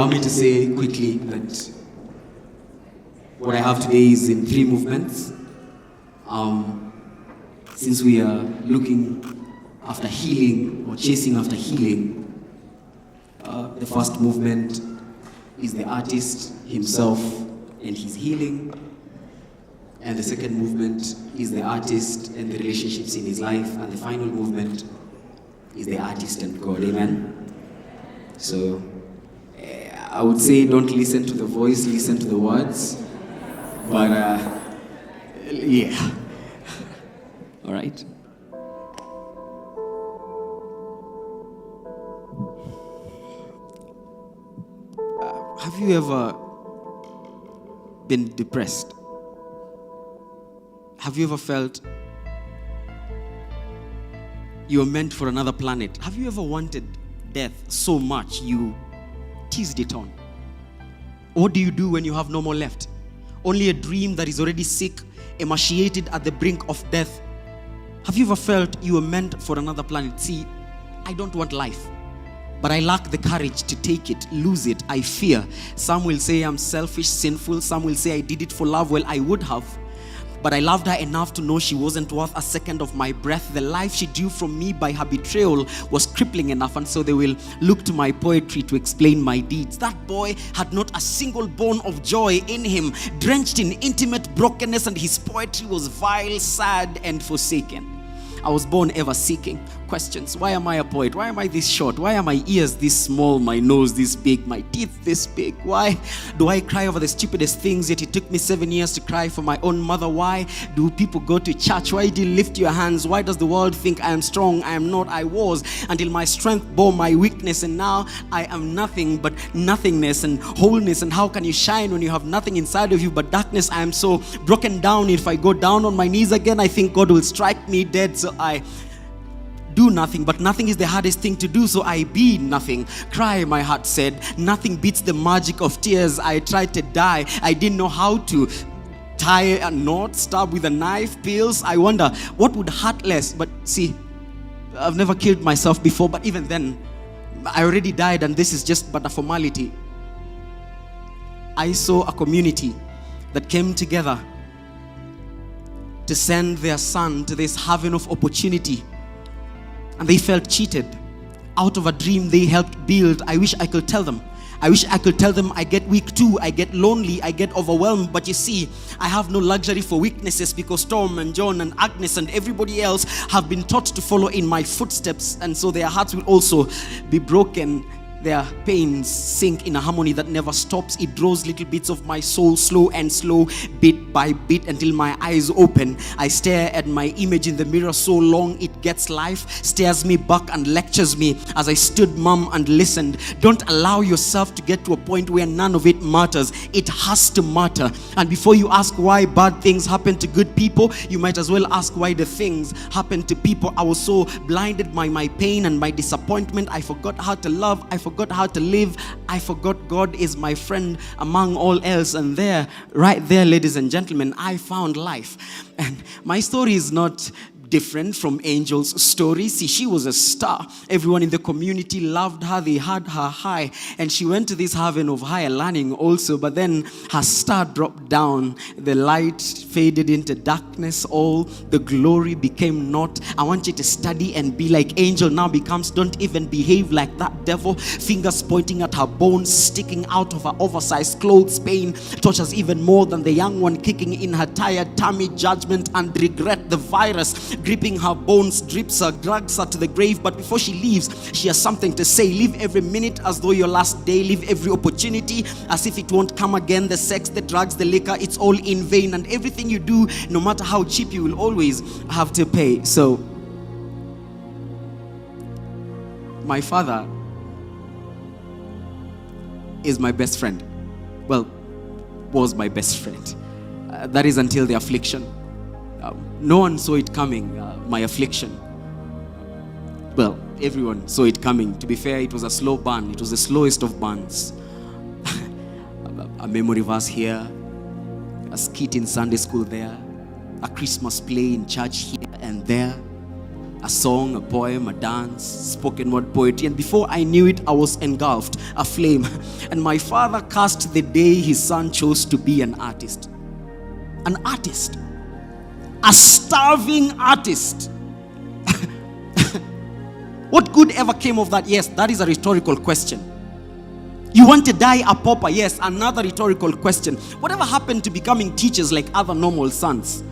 allow me to say quickly that what I have today is in 3 movements. Since we are looking after healing or chasing after healing, the first movement is the artist himself and his healing. And the second movement is the artist and the relationships in his life. And the final movement is the artist and God. Amen? So I would say don't listen to the voice, listen to the words. But yeah. All right. Have you ever been depressed? Have you ever felt you were meant for another planet? Have you ever wanted death so much you teased it on? What do you do when you have no more left? Only a dream that is already sick, emaciated at the brink of death. Have you ever felt you were meant for another planet? See, I don't want life, but I lack the courage to take it, lose it. I fear. Some will say I'm selfish, sinful. Some will say I did it for love. Well, I would have. But I loved her enough to know she wasn't worth a second of my breath. The life she drew from me by her betrayal was crippling enough, and so they will look to my poetry to explain my deeds. That boy had not a single bone of joy in him, drenched in intimate brokenness, and his poetry was vile, sad, and forsaken. I was born ever seeking questions. Why am I a poet? Why am I this short? Why are my ears this small, my nose this big, my teeth this big? Why do I cry over the stupidest things, yet it took me 7 years to cry for my own mother? Why do people go to church? Why do you lift your hands? Why does the world think I am strong? I am not. I was, until my strength bore my weakness, and now I am nothing but nothingness and wholeness. And how can you shine when you have nothing inside of you but darkness? I am so broken down. If I go down on my knees again, I think God will strike me dead. So I do nothing, but nothing is the hardest thing to do, so I be nothing. Cry, my heart said. Nothing beats the magic of tears. I tried to die. I didn't know how to tie a knot, stab with a knife, pills. I wonder what would hurt less. But see, I've never killed myself before, but even then, I already died, and this is just but a formality. I saw a community that came together to send their son to this haven of opportunity. And they felt cheated out of a dream they helped build. I wish I could tell them. I wish I could tell them I get weak too. I get lonely. I get overwhelmed. But you see, I have no luxury for weaknesses, because Tom and John and Agnes and everybody else have been taught to follow in my footsteps. And so their hearts will also be broken. Their pains sink in a harmony that never stops. It draws little bits of my soul, slow and slow, bit by bit, until my eyes open. I stare at my image in the mirror so long it gets life, stares me back and lectures me as I stood mum and listened. Don't allow yourself to get to a point where none of it matters. It has to matter. And before you ask why bad things happen to good people, you might as well ask why the things happen to people. I was so blinded by my pain and my disappointment. I forgot how to love. I forgot how to live. I forgot God is my friend among all else. And there, right there, ladies and gentlemen, I found life. And my story is not different from Angel's story. See, she was a star. Everyone in the community loved her. They had her high. And she went to this haven of higher learning also. But then her star dropped down. The light faded into darkness. All the glory became naught. I want you to study and be like Angel now becomes. Don't even behave like that devil. Fingers pointing at her bones, sticking out of her oversized clothes. Pain tortures even more than the young one kicking in her tired tummy. Judgment and regret. The virus gripping her bones drips her, drags her to the grave. But before she leaves, she has something to say. Live every minute as though your last day. Live every opportunity as if it won't come again. The sex, the drugs, the liquor, it's all in vain. And everything you do, no matter how cheap, you will always have to pay. So my father is my best friend. Well, was my best friend. That is until the affliction. No one saw it coming, my affliction. Well, everyone saw it coming. To be fair, it was a slow burn. It was the slowest of burns. A memory verse here, a skit in Sunday school there, a Christmas play in church here and there. A song, a poem, a dance, spoken word poetry. And before I knew it, I was engulfed, aflame. And my father cast the day his son chose to be an artist. An artist. A starving artist. What good ever came of that? Yes, that is a rhetorical question. You want to die a pauper? Yes, another rhetorical question. Whatever happened to becoming teachers like other normal sons?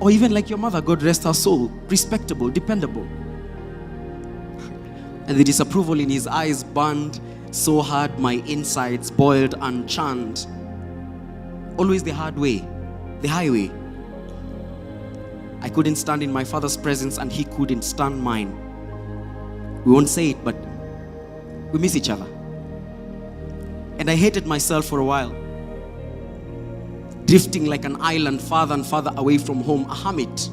Or even like your mother, God rest her soul, respectable, dependable. And the disapproval in his eyes burned so hard my insides boiled and churned. Always the hard way, the highway. I couldn't stand in my father's presence and he couldn't stand mine. We won't say it, but we miss each other. And I hated myself for a while. Drifting like an island farther and farther away from home, a hermit,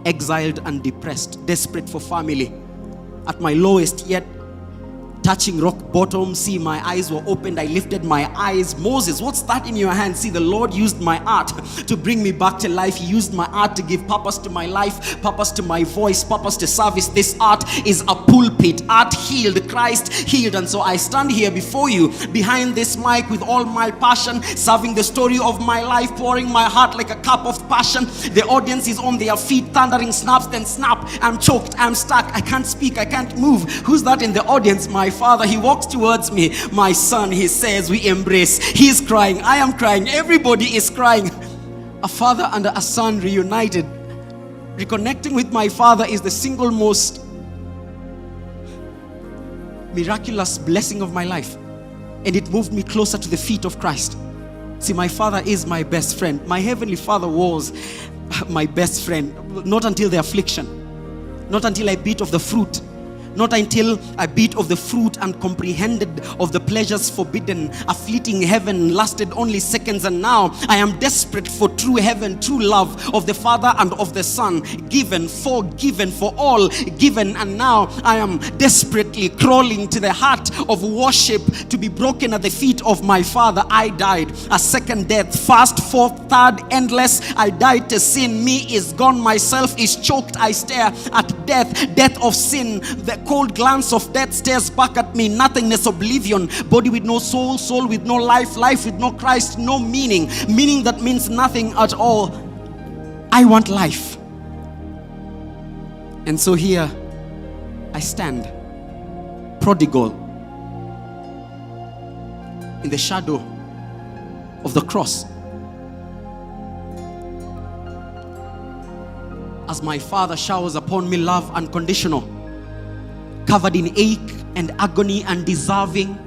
exiled and depressed, desperate for family. At my lowest yet, touching rock bottom, see my eyes were opened, I lifted my eyes. Moses, what's that in your hand? See, the Lord used my art to bring me back to life. He used my art to give purpose to my life, purpose to my voice, purpose to service. This art is a pulpit. Art healed, Christ healed. And so I stand here before you, behind this mic with all my passion, serving the story of my life, pouring my heart like a cup of passion. The audience is on their feet, thundering snaps, then snap. I'm choked, I'm stuck, I can't speak, I can't move. Who's that in the audience? My father. He walks towards me. My son, he says, we embrace. He's crying, I am crying, everybody is crying. A father and a son reunited. Reconnecting with my father is the single most miraculous blessing of my life. And it moved me closer to the feet of Christ. See, my father is my best friend. My heavenly father was my best friend. Not until the affliction. Not until I bit of the fruit. Not until I bit of the fruit and comprehended of the pleasures forbidden. A fleeting heaven lasted only seconds, and now I am desperate for true heaven, true love of the Father and of the Son, given, forgiven, for all given. And now I am desperately crawling to the heart of worship, to be broken at the feet of my Father. I died a second death, first, fourth, third, endless. I died to sin. Me is gone, myself is choked. I stare at death, death of sin. The cold glance of death stares back at me. Nothingness, oblivion, body with no soul, soul with no life, life with no Christ, no meaning, meaning that means nothing at all. I want life. And so here I stand, prodigal, in the shadow of the cross, as my Father showers upon me love unconditional, covered in ache and agony and deserving,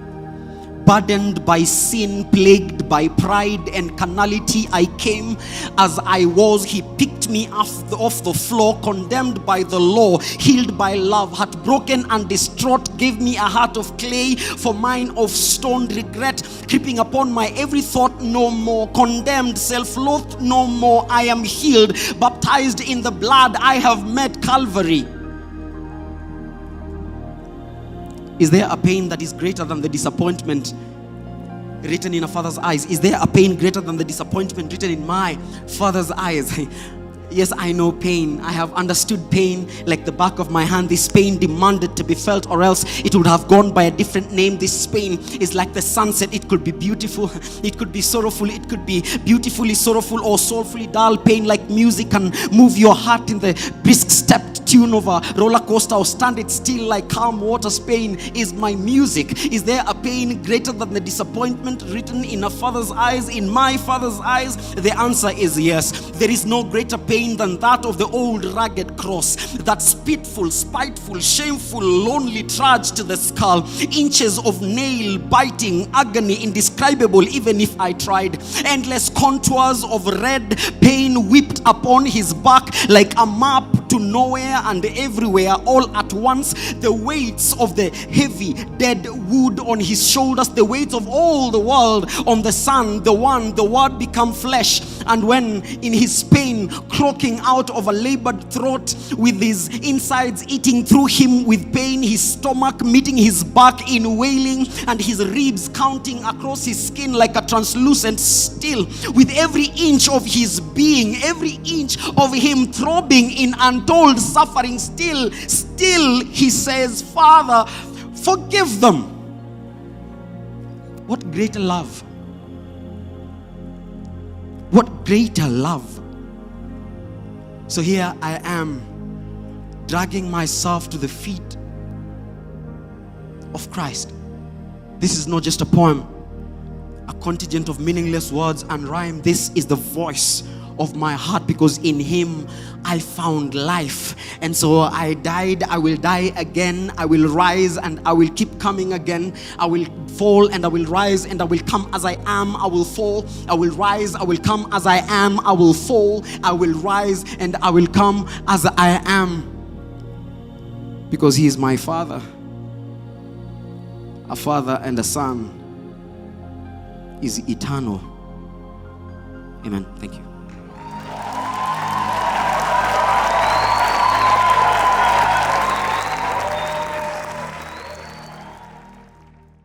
burdened by sin, plagued by pride and carnality. I came as I was. He picked me off the floor, condemned by the law, healed by love, heartbroken and distraught, gave me a heart of clay for mine of stone. Regret creeping upon my every thought, no more. Condemned, self-loathed, no more. I am healed, baptized in the blood. I have met Calvary. Is there a pain that is greater than the disappointment written in a father's eyes? Is there a pain greater than the disappointment written in my father's eyes? Yes, I know pain. I have understood pain like the back of my hand. This pain demanded to be felt, or else it would have gone by a different name. This pain is like the sunset. It could be beautiful, it could be sorrowful, it could be beautifully sorrowful or soulfully dull. Pain like music can move your heart in the brisk stepped tune of a roller coaster, or stand it still like calm waters. Pain is my music. Is there a pain greater than the disappointment written in a father's eyes, in my father's eyes? The answer is yes. There is no greater pain than that of the old rugged cross, that spiteful, spiteful, shameful, lonely trudge to the skull, inches of nail biting agony indescribable even if I tried. Endless contours of red pain whipped upon his back like a map to nowhere and everywhere all at once. The weights of the heavy dead wood on his shoulders, the weight of all the world on the Son, the One, the Word become flesh. And when in his pain, croaking out of a labored throat, with his insides eating through him with pain, his stomach meeting his back in wailing, and his ribs counting across his skin like a translucent steel, with every inch of his being, every inch of him throbbing in untold suffering, still he says, Father, forgive them. What greater love? What greater love? So here I am, dragging myself to the feet of Christ. This is not just a poem, a contingent of meaningless words and rhyme. This is the voice of my heart, because in him I found life. And so I died, I will die again, I will rise and I will keep coming again. I will fall and I will rise, and I will come as I am, I will fall, I will rise, I will come as I am, I will fall, I will rise and I will come as I am, because he is my Father, a Father and a Son is eternal. Amen. Thank you.